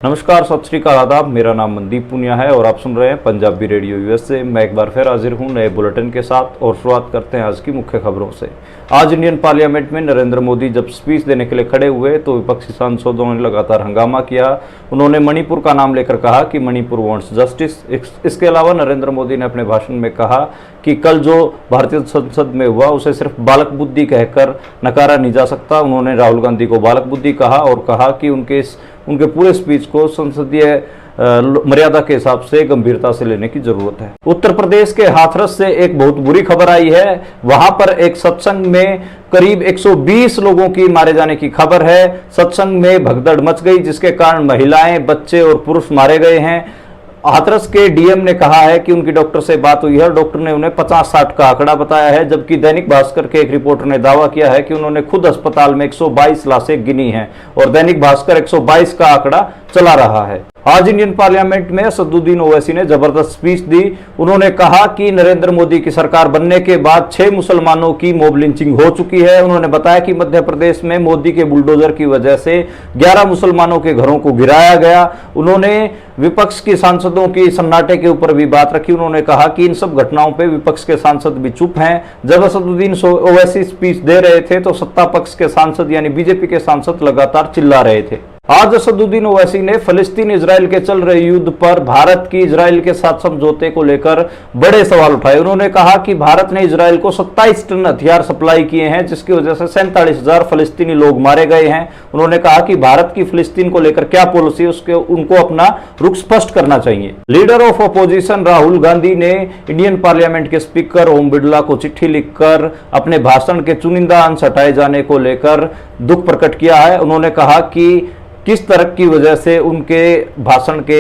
नमस्कार, सत श्री अकाल, आदाब। मेरा नाम मनदीप पुनिया है और आप सुन रहे हैं पंजाबी रेडियो यूएस से। मैं एक बार फिर हाजिर हूं नए बुलेटिन के साथ और शुरुआत करते हैं आज की मुख्य खबरों से। आज इंडियन पार्लियामेंट में नरेंद्र मोदी जब स्पीच देने के लिए खड़े हुए तो विपक्षी सांसदों ने लगातार हंगामा किया। उन्होंने मणिपुर का नाम लेकर कहा कि मणिपुर वांट्स जस्टिस। इसके अलावा नरेंद्र मोदी ने अपने भाषण में कहा कि कल जो भारतीय संसद में हुआ उसे सिर्फ बालक बुद्धि कहकर नकारा नहीं जा सकता। उन्होंने राहुल गांधी को बालक बुद्धि कहा और कहा कि उनके पूरे स्पीच को संसदीय मर्यादा के हिसाब से गंभीरता से लेने की जरूरत है। उत्तर प्रदेश के हाथरस से एक बहुत बुरी खबर आई है। वहां पर एक सत्संग में करीब 120 लोगों की मारे जाने की खबर है। सत्संग में भगदड़ मच गई जिसके कारण महिलाएं, बच्चे और पुरुष मारे गए हैं। हाथरस के डीएम ने कहा है कि उनकी डॉक्टर से बात हुई है। डॉक्टर ने उन्हें 50-60 का आंकड़ा बताया है, जबकि दैनिक भास्कर के एक रिपोर्टर ने दावा किया है कि उन्होंने खुद अस्पताल में 122 लाशें गिनी हैं और दैनिक भास्कर 122 का आंकड़ा चला रहा है। आज इंडियन पार्लियामेंट में असदुद्दीन ओवैसी ने जबरदस्त स्पीच दी। उन्होंने कहा कि नरेंद्र मोदी की सरकार बनने के बाद 6 मुसलमानों की मॉब लिंचिंग हो चुकी है। उन्होंने बताया कि मध्य प्रदेश में मोदी के बुलडोजर की वजह से 11 मुसलमानों के घरों को गिराया गया। उन्होंने विपक्ष के सांसदों की सन्नाटे के ऊपर भी बात रखी। उन्होंने कहा कि इन सब घटनाओं पे विपक्ष के सांसद भी चुप हैं। जब असदुद्दीन ओवैसी स्पीच दे रहे थे तो सत्ता पक्ष के सांसद यानी बीजेपी के सांसद लगातार चिल्ला रहे थे। आज असदुद्दीन ओवैसी ने फलस्तीन इजराइल के चल रहे युद्ध पर भारत की इजराइल के साथ समझौते को लेकर बड़े सवाल उठाए। उन्होंने कहा कि भारत ने इजराइल को 27 टन हथियार सप्लाई किए हैं जिसकी वजह से 47,000 फलस्तीनी लोग मारे गए हैं। उन्होंने कहा कि भारत की फलस्तीन को लेकर क्या पॉलिसी है उसके उनको अपना रुख स्पष्ट करना चाहिए। Leader of opposition Rahul Gandhi ने इंडियन पार्लियामेंट के स्पीकर ओम बिरला को चिट्ठी लिखकर अपने भाषण के चुनिंदा अंश हटाए जाने को लेकर दुख प्रकट किया है। उन्होंने कहा कि किस तरह की वजह से उनके भाषण के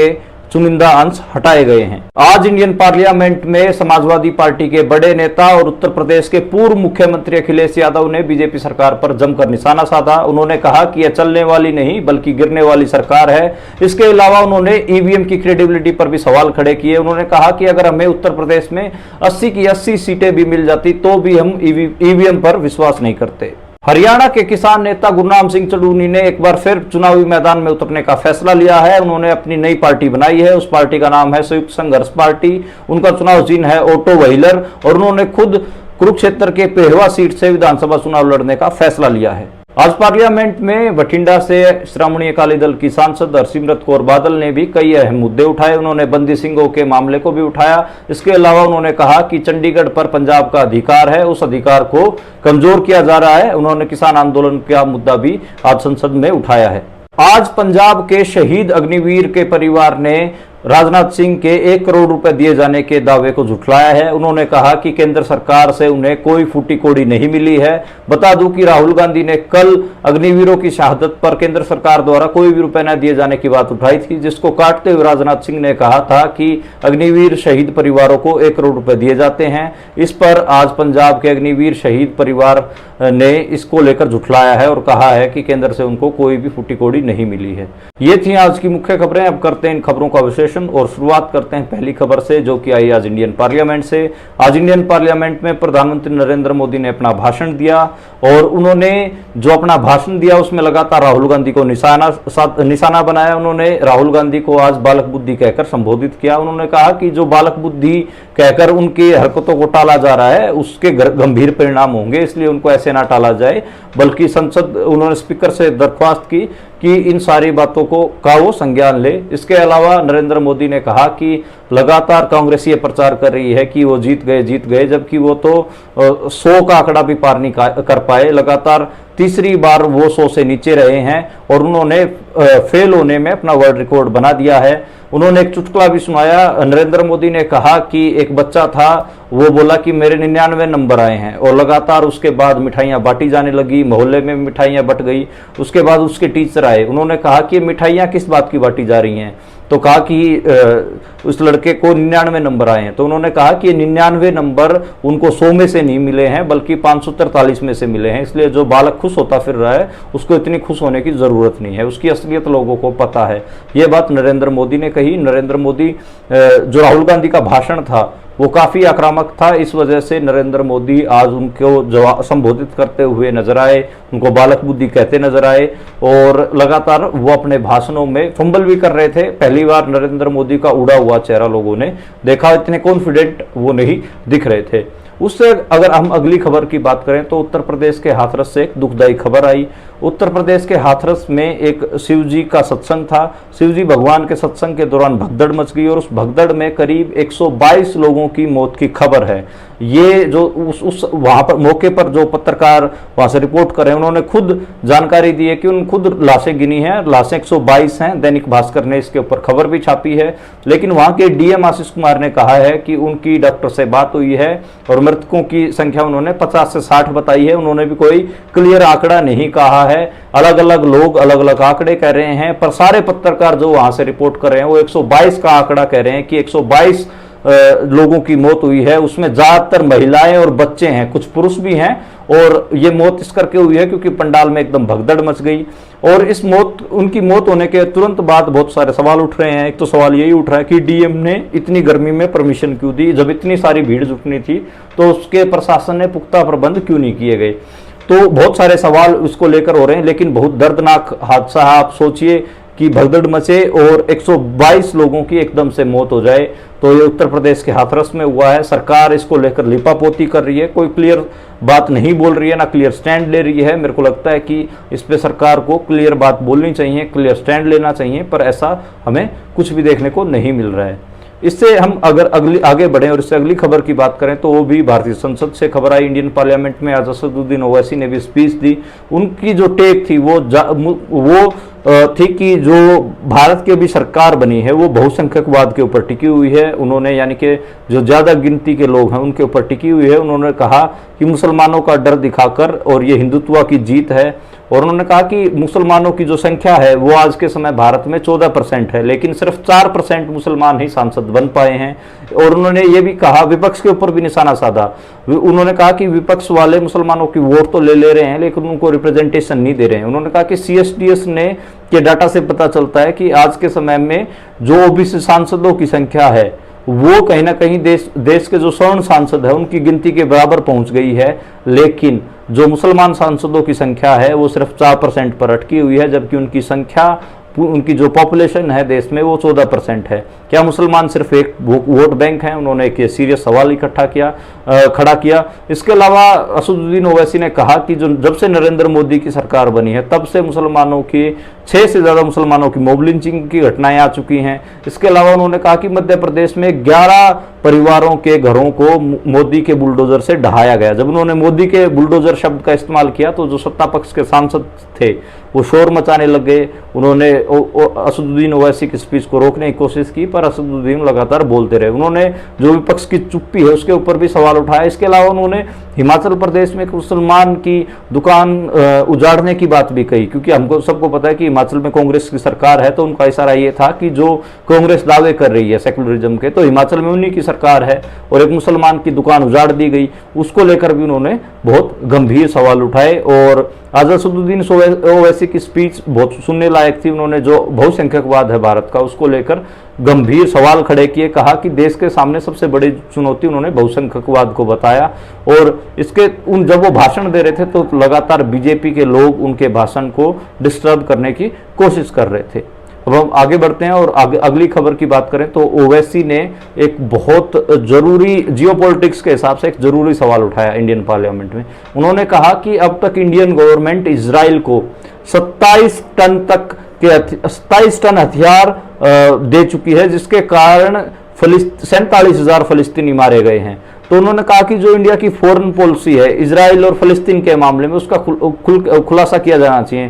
चुनिंदा अंश हटाए गए हैं। आज इंडियन पार्लियामेंट में समाजवादी पार्टी के बड़े नेता और उत्तर प्रदेश के पूर्व मुख्यमंत्री अखिलेश यादव ने बीजेपी सरकार पर जमकर निशाना साधा। उन्होंने कहा कि यह चलने वाली नहीं बल्कि गिरने वाली सरकार है। इसके अलावा उन्होंने ईवीएम की क्रेडिबिलिटी पर भी सवाल खड़े किए। उन्होंने कहा कि अगर हमें उत्तर प्रदेश में 80 की 80 सीटें भी मिल जाती तो भी हम ईवीएम पर विश्वास नहीं करते। हरियाणा के किसान नेता गुरनाम सिंह चड़ूनी ने एक बार फिर चुनावी मैदान में उतरने का फैसला लिया है। उन्होंने अपनी नई पार्टी बनाई है। उस पार्टी का नाम है संयुक्त संघर्ष पार्टी। उनका चुनाव चिन्ह है ऑटो व्हीलर और उन्होंने खुद कुरुक्षेत्र के पेहवा सीट से विधानसभा चुनाव लड़ने का फैसला लिया है। आज पार्लियामेंट में बठिंडा से श्रोमणी अकाली दल की सांसद हरसिमरत कौर बादल ने भी कई अहम मुद्दे उठाए। उन्होंने बंदी सिंहों के मामले को भी उठाया। इसके अलावा उन्होंने कहा कि चंडीगढ़ पर पंजाब का अधिकार है, उस अधिकार को कमजोर किया जा रहा है। उन्होंने किसान आंदोलन का मुद्दा भी आज संसद में उठाया है। आज पंजाब के शहीद अग्निवीर के परिवार ने राजनाथ सिंह के 1 करोड़ रुपए दिए जाने के दावे को झुठलाया है। उन्होंने कहा कि केंद्र सरकार से उन्हें कोई फूटी कोड़ी नहीं मिली है। बता दूं कि राहुल गांधी ने कल अग्निवीरों की शहादत पर केंद्र सरकार द्वारा कोई भी रुपए न दिए जाने की बात उठाई थी, जिसको काटते हुए राजनाथ सिंह ने कहा था कि अग्निवीर शहीद परिवारों को 1 करोड़ रुपए दिए जाते हैं। इस पर आज पंजाब के अग्निवीर शहीद परिवार ने इसको लेकर झुठलाया है और कहा है कि केंद्र से उनको कोई भी फूटी कोड़ी नहीं मिली है। ये थी आज की मुख्य खबरें। अब करते हैं इन खबरों का विश्लेषण और शुरुआत करते हैं पहली खबर से जो कि आई आज इंडियन पार्लियामेंट से। आज इंडियन पार्लियामेंट में प्रधानमंत्री नरेंद्र मोदी ने अपना भाषण दिया और उन्होंने जो अपना भाषण दिया उसमें लगातार राहुल गांधी को निशाना बनाया। उन्होंने राहुल गांधी को आज बालक बुद्धि कहकर संबोधित किया। उन्होंने कहा कि जो बालक बुद्धि कहकर उनकी हरकतों को टाला जा रहा है उसके गंभीर परिणाम होंगे, इसलिए उनको ऐसे ना टाला जाए बल्कि संसद उन्होंने स्पीकर से दरख्वास्त की कि इन सारी बातों का वो संज्ञान ले। इसके अलावा नरेंद्र मोदी ने कहा कि लगातार कांग्रेस ये प्रचार कर रही है कि वो जीत गए, जबकि वो तो 100 का आंकड़ा भी पार नहीं कर पाए। लगातार तीसरी बार वो 100 से नीचे रहे हैं और उन्होंने फेल होने में अपना वर्ल्ड रिकॉर्ड बना दिया है। उन्होंने एक चुटकुला भी सुनाया। नरेंद्र मोदी ने कहा कि एक बच्चा था, वो बोला कि मेरे 99 नंबर आए हैं और लगातार उसके बाद मिठाइयां बांटी जाने लगी, मोहल्ले में मिठाइयां बंट गई। उसके बाद उसके टीचर आए, उन्होंने कहा कि मिठाइयां किस बात की बांटी जा रही हैं, तो कहा कि उस लड़के को 99 नंबर आए हैं। तो उन्होंने कहा कि 99 नंबर उनको 100 में से नहीं मिले हैं बल्कि 543 में से मिले हैं, इसलिए जो बालक खुश होता फिर रहा है उसको इतनी खुश होने की जरूरत नहीं है, उसकी असलियत लोगों को पता है। ये बात नरेंद्र मोदी ने कही। नरेंद्र मोदी जो राहुल गांधी का भाषण था वो काफ़ी आक्रामक था। इस वजह से नरेंद्र मोदी आज उनको जवाब संबोधित करते हुए नजर आए, उनको बालक बुद्धि कहते नजर आए और लगातार वो अपने भाषणों में फंबल भी कर रहे थे। पहली बार नरेंद्र मोदी का उड़ा हुआ चेहरा लोगों ने देखा, इतने कॉन्फिडेंट वो नहीं दिख रहे थे। उससे अगर हम अगली खबर की बात करें तो उत्तर प्रदेश के हाथरस से एक दुखदायी खबर आई। उत्तर प्रदेश के हाथरस में एक शिव जी का सत्संग था। शिव जी भगवान के सत्संग के दौरान भगदड़ मच गई और उस भगदड़ में करीब 122 लोगों की मौत की खबर है। ये जो उस वहां पर मौके पर जो पत्रकार वहां से रिपोर्ट कर रहे हैं, उन्होंने खुद जानकारी दी है कि उन्होंने खुद लाशें गिनी हैं, लाशें 122 हैं। दैनिक भास्कर ने इसके ऊपर खबर भी छापी है। लेकिन वहां के डीएम आशीष कुमार ने कहा है कि उनकी डॉक्टर से बात हुई है और मृतकों की संख्या उन्होंने 50 से 60 बताई है। उन्होंने भी कोई क्लियर आंकड़ा नहीं कहा है। अलग अलग लोग अलग अलग आंकड़े कह रहे हैं, पर सारे पत्रकार जो वहां से रिपोर्ट कर रहे हैं वो 122 का आंकड़ा कह रहे हैं कि 122 लोगों की मौत हुई है। उसमें ज्यादातर महिलाएं और बच्चे हैं, कुछ पुरुष भी हैं। और ये मौत इस करके हुई है क्योंकि पंडाल में एकदम भगदड़ मच गई। और इस उनकी मौत होने के तुरंत बाद बहुत सारे सवाल उठ रहे हैं। एक तो सवाल यही उठ रहा है कि डीएम ने इतनी गर्मी में परमिशन क्यों दी, जब इतनी सारी भीड़ जुटनी थी तो उसके प्रशासन ने पुख्ता प्रबंध क्यों नहीं किए गए। तो बहुत सारे सवाल उसको लेकर हो रहे हैं। लेकिन बहुत दर्दनाक हादसा, आप सोचिए कि भगदड़ मचे और 122 लोगों की एकदम से मौत हो जाए। तो ये उत्तर प्रदेश के हाथरस में हुआ है। सरकार इसको लेकर लिपापोती कर रही है, कोई क्लियर बात नहीं बोल रही है, ना क्लियर स्टैंड ले रही है। मेरे को लगता है कि इस पे सरकार को क्लियर बात बोलनी चाहिए, क्लियर स्टैंड लेना चाहिए, पर ऐसा हमें कुछ भी देखने को नहीं मिल रहा है। इससे हम अगर आगे बढ़ें और इससे अगली खबर की बात करें तो वो भी भारतीय संसद से खबर आई। इंडियन पार्लियामेंट में आज असदुद्दीन ओवैसी ने भी स्पीच दी। उनकी जो टेक थी वो थी कि जो भारत की अभी सरकार बनी है वो बहुसंख्यकवाद के ऊपर टिकी हुई है। उन्होंने यानी कि जो ज्यादा गिनती के लोग हैं उनके ऊपर टिकी हुई है। उन्होंने कहा कि मुसलमानों का डर दिखाकर और ये हिंदुत्व की जीत है। और उन्होंने कहा कि मुसलमानों की जो संख्या है वो आज के समय भारत में 14% है, लेकिन सिर्फ 4% मुसलमान ही सांसद बन पाए हैं। और उन्होंने ये भी कहा, विपक्ष के ऊपर भी निशाना साधा। उन्होंने कहा कि विपक्ष वाले मुसलमानों की वोट तो ले रहे हैं लेकिन उनको रिप्रेजेंटेशन नहीं दे रहे हैं। उन्होंने कहा कि CSDS ने के डाटा से पता चलता है कि आज के समय में जो ओबीसी सांसदों की संख्या है वो कहीं ना कहीं देश के जो स्वर्ण सांसद है उनकी गिनती के बराबर पहुंच गई है। लेकिन जो मुसलमान सांसदों की संख्या है वो सिर्फ 4% पर अटकी हुई है, जबकि उनकी संख्या, उनकी जो पॉपुलेशन है देश में वो 14% है। क्या मुसलमान सिर्फ एक वोट बैंक हैं? उन्होंने एक सीरियस सवाल खड़ा किया। इसके अलावा असदुद्दीन ओवैसी ने कहा कि जो जब से नरेंद्र मोदी की सरकार बनी है तब से मुसलमानों की 6 से ज्यादा मुसलमानों की मॉब लिंचिंग की घटनाएं आ चुकी हैं। इसके अलावा उन्होंने कहा कि मध्य प्रदेश में 11 परिवारों के घरों को मोदी के बुलडोजर से ढहाया गया। जब उन्होंने मोदी के बुलडोजर शब्द का इस्तेमाल किया तो जो सत्ता पक्ष के सांसद थे वो शोर मचाने लग गए। उन्होंने असदुद्दीन ओवैसी की स्पीच को रोकने की कोशिश की, पर असदुद्दीन लगातार बोलते रहे। उन्होंने जो विपक्ष की चुप्पी है उसके ऊपर भी सवाल उठाया। इसके अलावा उन्होंने हिमाचल प्रदेश में एक मुसलमान की दुकान उजाड़ने की बात भी कही, क्योंकि हमको सबको पता है कि हिमाचल में कांग्रेस की सरकार है। तो उनका इशारा ये था कि जो कांग्रेस दावे कर रही है सेकुलरिज्म के, तो हिमाचल में उन्हीं की सरकार है और एक मुसलमान की दुकान उजाड़ दी गई। उसको लेकर भी उन्होंने बहुत गंभीर सवाल उठाए। और आज असदुद्दीन ओवैसी की स्पीच बहुत सुनने लायक थी। उन्होंने जो बहुसंख्यकवाद है भारत का उसको लेकर गंभीर सवाल खड़े किए। कहा कि देश के सामने सबसे बड़ी चुनौती उन्होंने बहुसंख्यकवाद को बताया। और इसके जब वो भाषण दे रहे थे तो लगातार बीजेपी के लोग उनके भाषण को डिस्टर्ब करने की कोशिश कर रहे थे। अब हम आगे बढ़ते हैं और अगली खबर की बात करें तो ओवैसी ने एक बहुत जरूरी जियोपॉलिटिक्स के हिसाब से एक जरूरी सवाल उठाया इंडियन पार्लियामेंट में। उन्होंने कहा कि अब तक इंडियन गवर्नमेंट इजराइल को 27 टन हथियार दे चुकी है, जिसके कारण 47,000 फलिस्तीनी मारे गए हैं। तो उन्होंने कहा कि जो इंडिया की फॉरेन पॉलिसी है इजराइल और फलस्तीन के मामले में उसका खुलासा किया जाना चाहिए।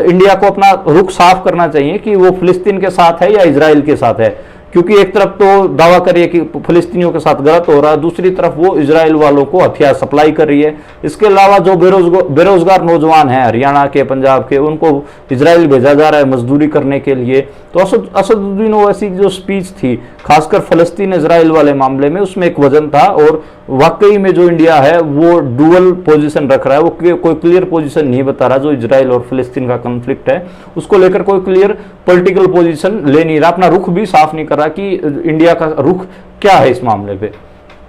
इंडिया को अपना रुख साफ करना चाहिए कि वो फलस्तीन के साथ है या इजराइल के साथ है, क्योंकि एक तरफ तो दावा करिए कि फलस्तीनियों के साथ गलत हो रहा है, दूसरी तरफ वो इजराइल वालों को हथियार सप्लाई कर रही है। इसके अलावा जो बेरोजगार नौजवान हैं हरियाणा के, पंजाब के, उनको इजराइल भेजा जा रहा है मजदूरी करने के लिए। तो असदुद्दीन ओवैसी की जो स्पीच थी खासकर फलस्तीन इजराइल वाले मामले में उसमें एक वजन था। और वाकई में जो इंडिया है वो डुअल पोजीशन रख रहा है, वो कोई क्लियर पोजीशन नहीं बता रहा। जो इजराइल और फलस्तीन का कॉन्फ्लिक्ट है उसको लेकर कोई क्लियर पॉलिटिकल पोजीशन ले नहीं रहा, अपना रुख भी साफ नहीं कर रहा कि इंडिया का रुख क्या है इस मामले पे।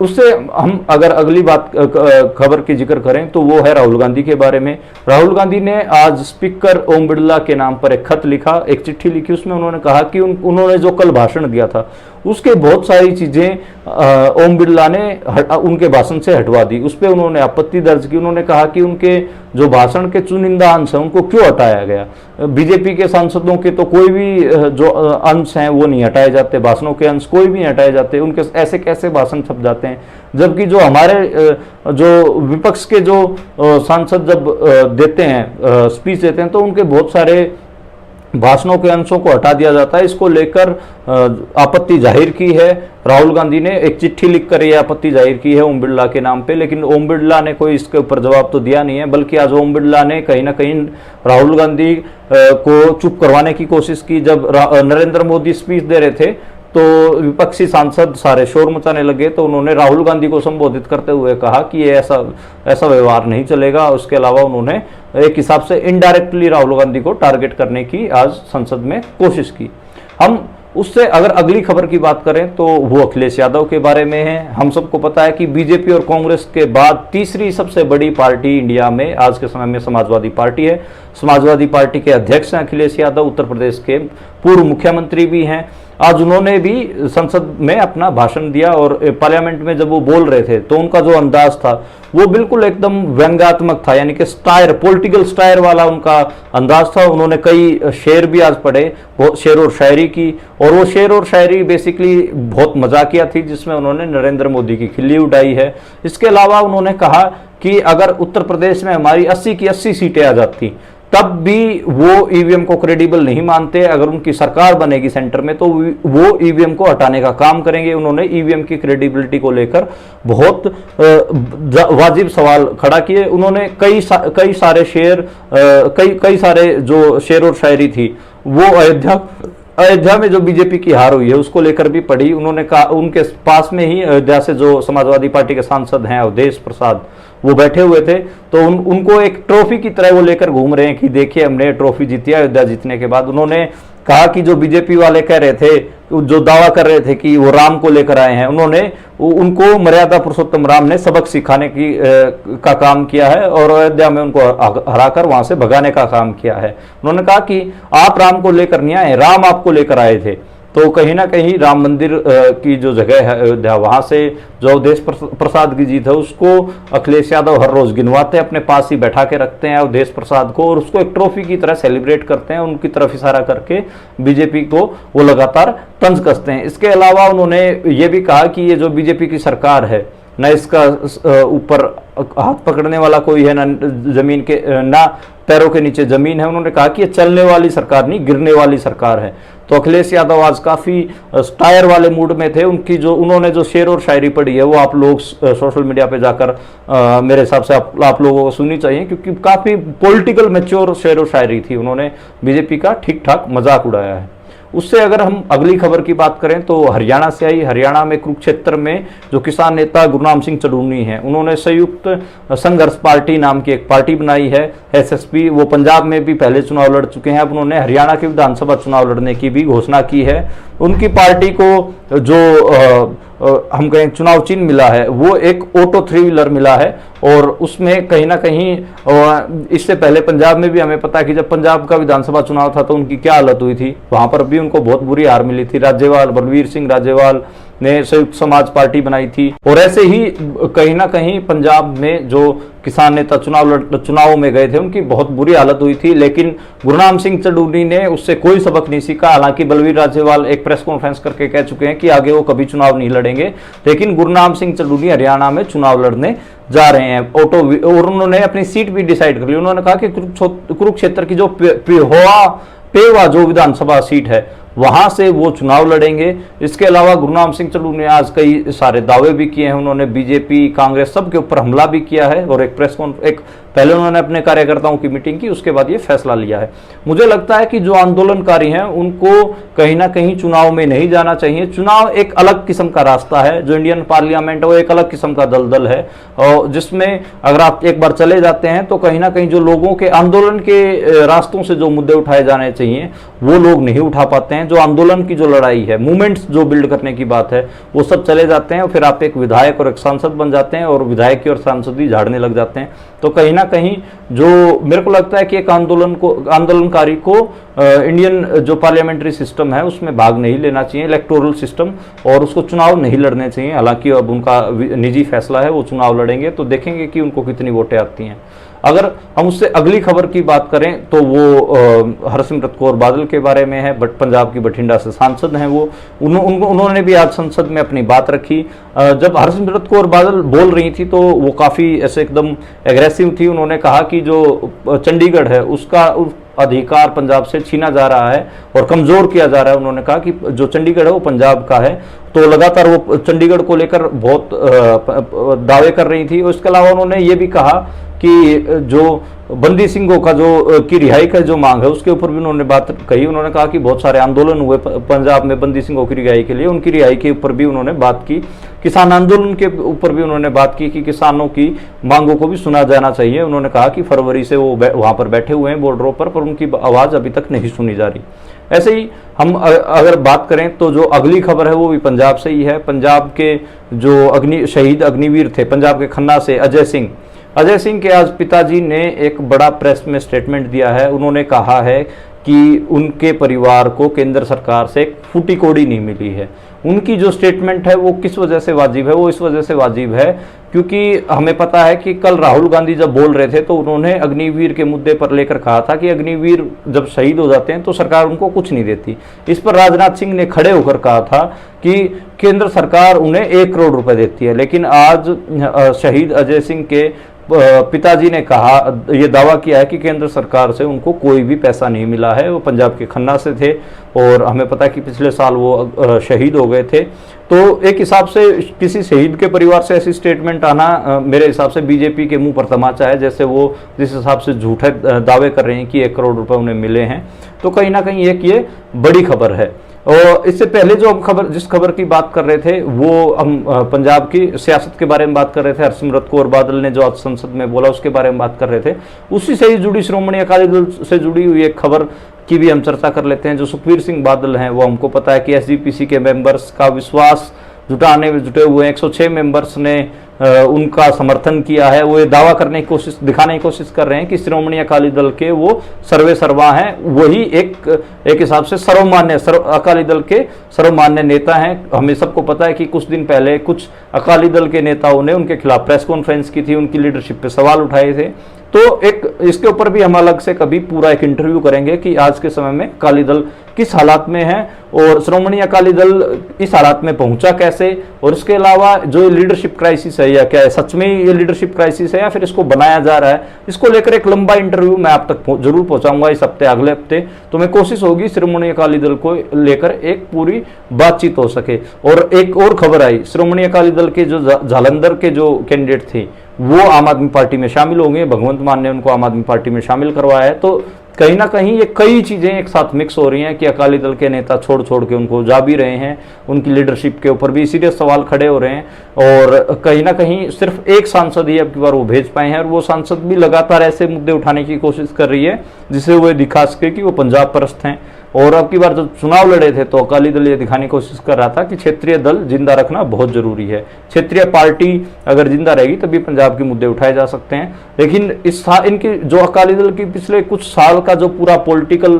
उससे हम अगर अगली बात खबर की जिक्र करें तो वो है राहुल गांधी के बारे में। राहुल गांधी ने आज स्पीकर ओम बिरला के नाम पर एक खत लिखा, एक चिट्ठी लिखी। उसमें उन्होंने कहा कि उन्होंने जो कल भाषण दिया था उसके बहुत सारी चीजें ओम बिरला ने उनके भाषण से हटवा दी। उस पर उन्होंने आपत्ति दर्ज की। उन्होंने कहा कि उनके जो भाषण के चुनिंदा अंश हैं उनको क्यों हटाया गया। बीजेपी के सांसदों के तो कोई भी जो अंश हैं वो नहीं हटाए जाते, भाषणों के अंश कोई भी नहीं हटाए जाते, उनके ऐसे कैसे भाषण छप जाते हैं। जबकि जो हमारे जो विपक्ष के जो सांसद जब देते हैं स्पीच देते हैं तो उनके बहुत सारे भाषणों के अंशों को हटा दिया जाता है। इसको लेकर आपत्ति जाहिर की है राहुल गांधी ने, एक चिट्ठी लिखकर यह आपत्ति जाहिर की है ओम बिरला के नाम पे। लेकिन ओम बिरला ने कोई इसके ऊपर जवाब तो दिया नहीं है, बल्कि आज ओम बिरला ने कहीं ना कहीं राहुल गांधी को चुप करवाने की कोशिश की। जब नरेंद्र मोदी स्पीच दे रहे थे तो विपक्षी सांसद सारे शोर मचाने लगे, तो उन्होंने राहुल गांधी को संबोधित करते हुए कहा कि ये ऐसा व्यवहार नहीं चलेगा। उसके अलावा उन्होंने एक हिसाब से इनडायरेक्टली राहुल गांधी को टारगेट करने की आज संसद में कोशिश की। हम उससे अगर अगली खबर की बात करें तो वो अखिलेश यादव के बारे में है। हम सबको पता है कि बीजेपी और कांग्रेस के बाद तीसरी सबसे बड़ी पार्टी इंडिया में आज के समय में समाजवादी पार्टी है। समाजवादी पार्टी के अध्यक्ष हैं अखिलेश यादव, उत्तर प्रदेश के पूर्व मुख्यमंत्री भी हैं। आज उन्होंने भी संसद में अपना भाषण दिया और पार्लियामेंट में जब वो बोल रहे थे तो उनका जो अंदाज था वो बिल्कुल एकदम व्यंग्यात्मक था, यानी कि पॉलिटिकल स्टायर वाला उनका अंदाज था। उन्होंने कई शेर भी आज पढ़े, बहुत शेर और शायरी की, और वो शेर और शायरी बेसिकली बहुत मजाकिया थी, जिसमें उन्होंने नरेंद्र मोदी की खिल्ली उड़ाई है। इसके अलावा उन्होंने कहा कि अगर उत्तर प्रदेश में हमारी 80 की 80 सीटें आ जाती तब भी वो ईवीएम को क्रेडिबल नहीं मानते। अगर उनकी सरकार बनेगी सेंटर में तो वो ईवीएम को हटाने का काम करेंगे। उन्होंने ईवीएम की क्रेडिबिलिटी को लेकर बहुत वाजिब सवाल खड़ा किए। उन्होंने कई सारे शेर कई सारे जो शेर और शायरी थी वो अयोध्या में जो बीजेपी की हार हुई है उसको लेकर भी पढ़ी। उन्होंने कहा, उनके पास में ही अयोध्या से जो समाजवादी पार्टी के सांसद हैं अवधेश प्रसाद, वो बैठे हुए थे, तो उनको एक ट्रॉफी की तरह वो लेकर घूम रहे हैं कि देखिए हमने ट्रॉफी जीती है। अयोध्या जीतने के बाद उन्होंने कहा कि जो बीजेपी वाले कह रहे थे, जो दावा कर रहे थे कि वो राम को लेकर आए हैं, उनको मर्यादा पुरुषोत्तम राम ने सबक सिखाने का काम किया है और अयोध्या में उनको हराकर वहां से भगाने का काम किया है। उन्होंने कहा कि आप राम को लेकर नहीं आए, राम आपको लेकर आए थे। तो कहीं ना कहीं राम मंदिर की जो जगह है अयोध्या, वहां से जो अवधेश प्रसाद की जीत है उसको अखिलेश यादव हर रोज गिनवाते हैं, अपने पास ही बैठा के रखते हैं अवधेश प्रसाद को, और उसको एक ट्रॉफी की तरह सेलिब्रेट करते हैं। उनकी तरफ इशारा करके बीजेपी को वो लगातार तंज कसते हैं। इसके अलावा उन्होंने ये भी कहा कि ये जो बीजेपी की सरकार है, न इसका ऊपर हाथ पकड़ने वाला कोई है, ना जमीन के ना पैरों के नीचे जमीन है। उन्होंने कहा कि ये चलने वाली सरकार नहीं, गिरने वाली सरकार है। तो अखिलेश यादव आज काफी स्टायर वाले मूड में थे। उन्होंने जो शेर और शायरी पढ़ी है वो आप लोग सोशल मीडिया पे जाकर मेरे हिसाब से आप लोगों को सुननी चाहिए, क्योंकि काफी पॉलिटिकल मैच्योर शेर और शायरी थी। उन्होंने बीजेपी का ठीक ठाक मजाक उड़ाया है। उससे अगर हम अगली खबर की बात करें तो हरियाणा से आई। हरियाणा में कुरुक्षेत्र में जो किसान नेता गुरनाम सिंह चढ़ूनी हैं, उन्होंने संयुक्त संघर्ष पार्टी नाम की एक पार्टी बनाई है, एसएसपी। वो पंजाब में भी पहले चुनाव लड़ चुके हैं। अब उन्होंने हरियाणा के विधानसभा चुनाव लड़ने की भी घोषणा की है। उनकी पार्टी को जो हम कहें चुनाव चिन्ह मिला है वो एक ऑटो 3 व्हीलर मिला है, और उसमें कहीं ना कहीं इससे पहले पंजाब में भी हमें पता है कि जब पंजाब का विधानसभा चुनाव था तो उनकी क्या हालत हुई थी, वहां पर भी उनको बहुत बुरी हार मिली थी। राज्यपाल बलवीर सिंह राज्यपाल ने संयुक्त समाज पार्टी बनाई थी। और ऐसे ही कहीं ना कहीं पंजाब में जो किसान नेता चुनावों में गए थे उनकी बहुत बुरी हालत हुई थी, लेकिन गुरनाम सिंह चढ़ूनी ने उससे कोई सबक नहीं सीखा। हालांकि बलवीर राज्यपाल एक प्रेस कॉन्फ्रेंस करके कह चुके हैं कि आगे वो कभी चुनाव नहीं लड़ेंगे, लेकिन गुरनाम सिंह चढ़ूनी हरियाणा में चुनाव लड़ने जा रहे हैं और उन्होंने अपनी सीट भी डिसाइड कर ली। उन्होंने कहा कि कुरुक्षेत्र की जो पेवा जो विधानसभा सीट है वहां से वो चुनाव लड़ेंगे। इसके अलावा गुरनाम सिंह चढ़ूनी ने आज कई सारे दावे भी किए हैं। उन्होंने बीजेपी कांग्रेस सब के ऊपर हमला भी किया है और एक पहले उन्होंने अपने कार्यकर्ताओं की मीटिंग की, उसके बाद ये फैसला लिया है। मुझे लगता है कि जो आंदोलनकारी हैं उनको कहीं ना कहीं चुनाव में नहीं जाना चाहिए। चुनाव एक अलग किस्म का रास्ता है, जो इंडियन पार्लियामेंट है वो एक अलग किस्म का दलदल है, और जिसमें अगर आप एक बार चले जाते हैं तो कहीं ना कहीं जो लोगों के आंदोलन के रास्तों से जो मुद्दे उठाए जाने चाहिए वो लोग नहीं उठा पाते हैं। जो आंदोलन की जो लड़ाई है, मूवमेंट्स जो बिल्ड करने की बात है, वो सब चले जाते हैं और फिर आप एक विधायक और एक सांसद बन जाते हैं और विधायक और सांसदी झाड़ने लग जाते हैं। तो कहीं ना कहीं जो मेरे को लगता है कि एक आंदोलनकारी को इंडियन जो पार्लियामेंट्री सिस्टम है उसमें भाग नहीं लेना चाहिए, इलेक्टोरल सिस्टम, और उसको चुनाव नहीं लड़ने चाहिए। हालांकि अब उनका निजी फैसला है, वो चुनाव लड़ेंगे तो देखेंगे कि उनको कितनी वोटें आती हैं। अगर हम उससे अगली खबर की बात करें तो वो हरसिमरत कौर बादल के बारे में है। बट पंजाब की बठिंडा से सांसद हैं वो, उन्होंने भी आज संसद में अपनी बात रखी। जब हरसिमरत कौर बादल बोल रही थी तो वो काफ़ी ऐसे एकदम एग्रेसिव थी। उन्होंने कहा कि जो चंडीगढ़ है उसका अधिकार पंजाब से छीना जा रहा है और कमज़ोर किया जा रहा है। उन्होंने कहा कि जो चंडीगढ़ है वो पंजाब का है, तो लगातार वो चंडीगढ़ को लेकर बहुत दावे कर रही थी। और इसके अलावा उन्होंने ये भी कहा कि जो बंदी सिंहों का जो की रिहाई का जो मांग है उसके ऊपर भी उन्होंने बात कही। उन्होंने कहा कि बहुत सारे आंदोलन हुए पंजाब में बंदी सिंहों की रिहाई के लिए, उनकी रिहाई के ऊपर भी उन्होंने बात की। किसान आंदोलन के ऊपर भी उन्होंने बात की कि किसानों की मांगों को भी सुना जाना चाहिए। उन्होंने कहा कि फरवरी से वो वहाँ पर बैठे हुए हैं बॉर्डरों पर उनकी आवाज़ अभी तक नहीं सुनी जा रही। ऐसे ही हम अगर बात करें तो जो अगली खबर है वो भी पंजाब से ही है। पंजाब के जो शहीद अग्निवीर थे पंजाब के खन्ना से अजय सिंह के आज पिताजी ने एक बड़ा प्रेस में स्टेटमेंट दिया है। उन्होंने कहा है कि उनके परिवार को केंद्र सरकार से एक फूटी कौड़ी नहीं मिली है। उनकी जो स्टेटमेंट है वो किस वजह से वाजिब है? वो इस वजह से वाजिब है क्योंकि हमें पता है कि कल राहुल गांधी जब बोल रहे थे तो उन्होंने अग्निवीर के मुद्दे पर लेकर कहा था कि अग्निवीर जब शहीद हो जाते हैं तो सरकार उनको कुछ नहीं देती। इस पर राजनाथ सिंह ने खड़े होकर कहा था कि केंद्र सरकार उन्हें 1 करोड़ रुपए देती है। लेकिन आज शहीद अजय सिंह के पिताजी ने कहा, ये दावा किया है कि केंद्र सरकार से उनको कोई भी पैसा नहीं मिला है। वो पंजाब के खन्ना से थे और हमें पता है कि पिछले साल वो शहीद हो गए थे। तो एक हिसाब से किसी शहीद के परिवार से ऐसी स्टेटमेंट आना मेरे हिसाब से बीजेपी के मुंह पर तमाचा है। जैसे वो जिस हिसाब से झूठे दावे कर रहे हैं कि 1 करोड़ रुपए उन्हें मिले हैं, तो कहीं ना कहीं एक ये बड़ी खबर है। और इससे पहले जो हम जिस खबर की बात कर रहे थे वो हम पंजाब की सियासत के बारे में बात कर रहे थे। हरसिमरत कौर बादल ने जो आज संसद में बोला उसके बारे में बात कर रहे थे। उसी से ही जुड़ी श्रोमणी अकाली दल से जुड़ी हुई एक खबर की भी हम चर्चा कर लेते हैं। जो सुखबीर सिंह बादल हैं वो हमको पता है कि एसजीपीसी के मेंबर्स का विश्वास जुटाने में जुटे हुए 106 मेंबर्स ने उनका समर्थन किया है। वो ये दावा करने की कोशिश, दिखाने की कोशिश कर रहे हैं कि श्रोमणी अकाली दल के वो सर्वे सर्वा हैं, वही एक हिसाब से सर्वमान्य अकाली दल के सर्वमान्य नेता हैं। हमें सबको पता है कि कुछ दिन पहले कुछ अकाली दल के नेताओं ने उनके खिलाफ प्रेस कॉन्फ्रेंस की थी, उनकी लीडरशिप पे सवाल उठाए थे। तो एक इसके ऊपर भी हम अलग से कभी पूरा एक इंटरव्यू करेंगे कि आज के समय में अकाली दल किस हालात में है और श्रोमणी अकाली दल इस हालात में पहुंचा कैसे, और इसके अलावा जो लीडरशिप क्राइसिस है या क्या है, सच में ये लीडरशिप क्राइसिस है या फिर इसको बनाया जा रहा है, इसको लेकर एक लंबा इंटरव्यू मैं आप तक जरूर पहुंचाऊंगा इस हफ्ते, अगले हफ्ते। तो मैं कोशिश होगी श्रोमणी अकाली दल को लेकर एक पूरी बातचीत हो सके। और एक और खबर आई, श्रोमणी अकाली दल के जो जालंधर के जो कैंडिडेट थे वो आम आदमी पार्टी में शामिल होंगे। भगवंत मान ने उनको आम आदमी पार्टी में शामिल करवाया है। तो कहीं ना कहीं ये कई चीजें एक साथ मिक्स हो रही हैं कि अकाली दल के नेता छोड़ छोड़ के उनको जा भी रहे हैं, उनकी लीडरशिप के ऊपर भी सीरियस सवाल खड़े हो रहे हैं। और कहीं ना कहीं सिर्फ एक सांसद ही अब की बार वो भेज पाए हैं और वो सांसद भी लगातार ऐसे मुद्दे उठाने की कोशिश कर रही है जिससे वो दिखा सके कि वो पंजाब परस्त हैं। और अब की बार जब चुनाव लड़े थे तो अकाली दल ये दिखाने की कोशिश कर रहा था कि क्षेत्रीय दल जिंदा रखना बहुत जरूरी है, क्षेत्रीय पार्टी अगर जिंदा रहेगी तभी पंजाब के मुद्दे उठाए जा सकते हैं। लेकिन इनकी जो अकाली दल की पिछले कुछ साल का जो पूरा पॉलिटिकल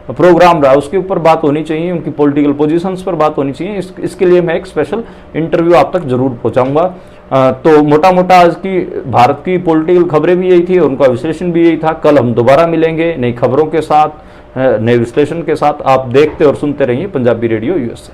प्रोग्राम रहा उसके ऊपर बात होनी चाहिए, उनकी पॉलिटिकल पोजीशंस पर बात होनी चाहिए। इसके लिए मैं एक स्पेशल इंटरव्यू आप तक जरूर पहुंचाऊंगा। तो मोटा मोटा आज की भारत की पॉलिटिकल खबरें भी यही थी और उनका विश्लेषण भी यही था। कल हम दोबारा मिलेंगे नई खबरों के साथ, नए विश्लेषण के साथ। आप देखते और सुनते रहिए पंजाबी रेडियो यूएसए।